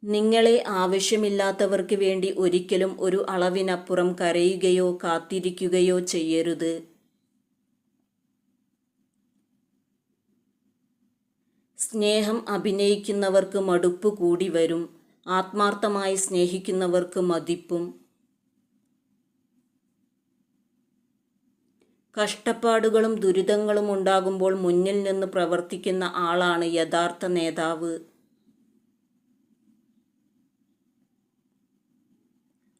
നിങ്ങളെ ആവശ്യമില്ലാത്തവർക്ക് വേണ്ടി ഒരിക്കലും ഒരു അളവിനപ്പുറം കരയുകയോ കാത്തിരിക്കുകയോ ചെയ്യരുത്. സ്നേഹം അഭിനയിക്കുന്നവർക്ക് മടുപ്പ് കൂടി വരും. ആത്മാർത്ഥമായി സ്നേഹിക്കുന്നവർക്ക് മതിപ്പും. കഷ്ടപ്പാടുകളും ദുരിതങ്ങളും ഉണ്ടാകുമ്പോൾ മുന്നിൽ നിന്ന് പ്രവർത്തിക്കുന്ന ആളാണ് യഥാർത്ഥ നേതാവ്.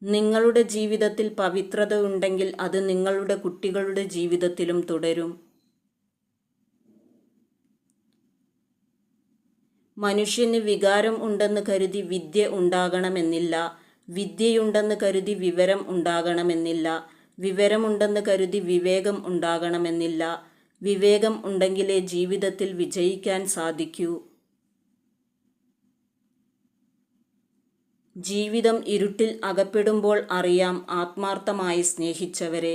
നിങ്ങളുടെ ജീവിതത്തിൽ പവിത്രത ഉണ്ടെങ്കിൽ അത് നിങ്ങളുടെ കുട്ടികളുടെ ജീവിതത്തിലും തുടരും. മനുഷ്യന് വികാരം ഉണ്ടെന്ന് കരുതി വിദ്യ ഉണ്ടാകണമെന്നില്ല. വിദ്യയുണ്ടെന്ന് കരുതി വിവരം ഉണ്ടാകണമെന്നില്ല. വിവരമുണ്ടെന്ന് കരുതി വിവേകം ഉണ്ടാകണമെന്നില്ല. വിവേകം ഉണ്ടെങ്കിലേ ജീവിതത്തിൽ വിജയിക്കാൻ സാധിക്കൂ. ജീവിതം ഇരുട്ടിൽ അകപ്പെടുമ്പോൾ അറിയാം ആത്മാർത്ഥമായി സ്നേഹിച്ചവരെ.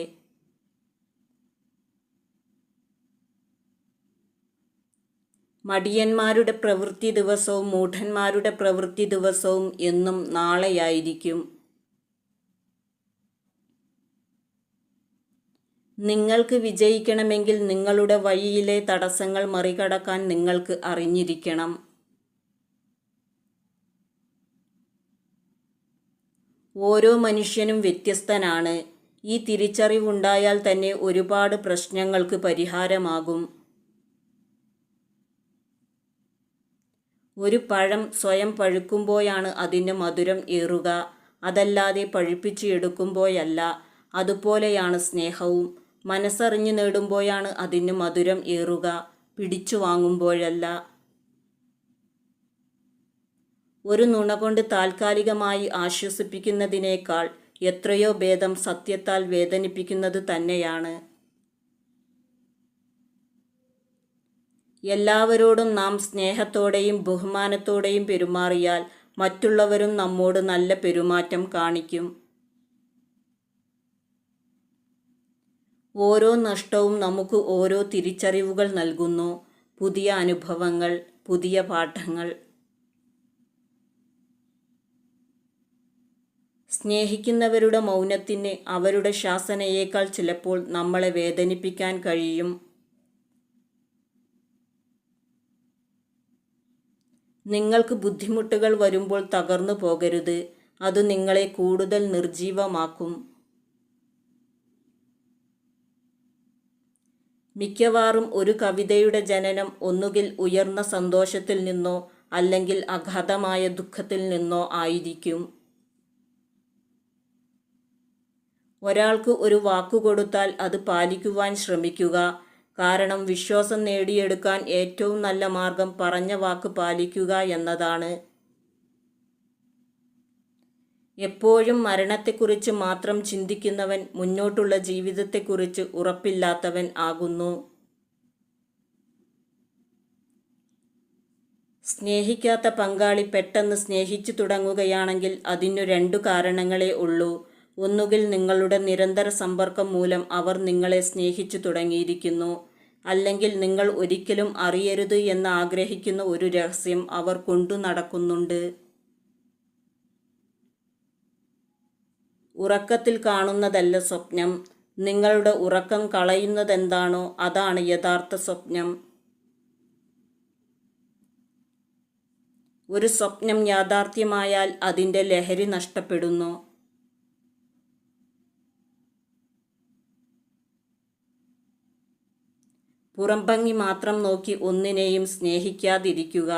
മടിയന്മാരുടെ പ്രവൃത്തി ദിവസവും മൂഢന്മാരുടെ പ്രവൃത്തി ദിവസവും എന്നും നാളെയായിരിക്കും. നിങ്ങൾക്ക് വിജയിക്കണമെങ്കിൽ നിങ്ങളുടെ വഴിയിലെ തടസ്സങ്ങൾ മറികടക്കാൻ നിങ്ങൾക്ക് അറിഞ്ഞിരിക്കണം. ഓരോ മനുഷ്യനും വ്യത്യസ്തനാണ്. ഈ തിരിച്ചറിവുണ്ടായാൽ തന്നെ ഒരുപാട് പ്രശ്നങ്ങൾക്ക് പരിഹാരമാകും. ഒരു പഴം സ്വയം പഴുക്കുമ്പോഴാണ് അതിൻ്റെ മധുരം ഏറുക, അതല്ലാതെ പഴുപ്പിച്ച് എടുക്കുമ്പോഴല്ല. അതുപോലെയാണ് സ്നേഹവും. മനസ്സറിഞ്ഞു നേടുമ്പോഴാണ് അതിന് മധുരം ഏറുക, പിടിച്ചു വാങ്ങുമ്പോഴല്ല. ഒരു നുണ കൊണ്ട് താൽക്കാലികമായി ആശ്വസിപ്പിക്കുന്നതിനേക്കാൾ എത്രയോ ഭേദം സത്യത്താൽ വേദനിപ്പിക്കുന്നത് തന്നെയാണ്. എല്ലാവരോടും നാം സ്നേഹത്തോടെയും ബഹുമാനത്തോടെയും പെരുമാറിയാൽ മറ്റുള്ളവരും നമ്മോട് നല്ല പെരുമാറ്റം കാണിക്കും. ഓരോ നഷ്ടവും നമുക്ക് ഓരോ തിരിച്ചറിവുകൾ നൽകുന്നു. പുതിയ അനുഭവങ്ങൾ, പുതിയ പാഠങ്ങൾ. സ്നേഹിക്കുന്നവരുടെ മൗനത്തിന് അവരുടെ ശാസനയേക്കാൾ ചിലപ്പോൾ നമ്മളെ വേദനിപ്പിക്കാൻ കഴിയും. നിങ്ങൾക്ക് ബുദ്ധിമുട്ടുകൾ വരുമ്പോൾ തകർന്നു പോകരുത്. അത് നിങ്ങളെ കൂടുതൽ നിർജീവമാക്കും. മിക്കവാറും ഒരു കവിതയുടെ ജനനം ഒന്നുകിൽ ഉയർന്ന സന്തോഷത്തിൽ നിന്നോ അല്ലെങ്കിൽ അഗാധമായ ദുഃഖത്തിൽ നിന്നോ ആയിരിക്കും. ഒരാൾക്ക് ഒരു വാക്കു കൊടുത്താൽ അത് പാലിക്കുവാൻ ശ്രമിക്കുക. കാരണം വിശ്വാസം നേടിയെടുക്കാൻ ഏറ്റവും നല്ല മാർഗം പറഞ്ഞ വാക്ക് പാലിക്കുക എന്നതാണ്. എപ്പോഴും മരണത്തെക്കുറിച്ച് മാത്രം ചിന്തിക്കുന്നവൻ മുന്നോട്ടുള്ള ജീവിതത്തെക്കുറിച്ച് ഉറപ്പില്ലാത്തവൻ ആകുന്നു. സ്നേഹിക്കാത്ത പങ്കാളി പെട്ടെന്ന് സ്നേഹിച്ചു തുടങ്ങുകയാണെങ്കിൽ അതിനു 2 കാരണങ്ങളേ ഉള്ളൂ. ഒന്നുകിൽ നിങ്ങളുടെ നിരന്തര സമ്പർക്കം മൂലം അവർ നിങ്ങളെ സ്നേഹിച്ചു തുടങ്ങിയിരിക്കുന്നു. അല്ലെങ്കിൽ നിങ്ങൾ ഒരിക്കലും അറിയരുത് എന്ന് ആഗ്രഹിക്കുന്ന ഒരു രഹസ്യം അവർ കൊണ്ടു നടക്കുന്നുണ്ട്. ഉറക്കത്തിൽ കാണുന്നതല്ല സ്വപ്നം. നിങ്ങളുടെ ഉറക്കം കളയുന്നതെന്താണോ അതാണ് യഥാർത്ഥ സ്വപ്നം. ഒരു സ്വപ്നം യാഥാർത്ഥ്യമായാൽ അതിൻ്റെ ലഹരി നഷ്ടപ്പെടുന്നു. പുറംഭംഗി മാത്രം നോക്കി ഒന്നിനെയും സ്നേഹിക്കാതിരിക്കുക.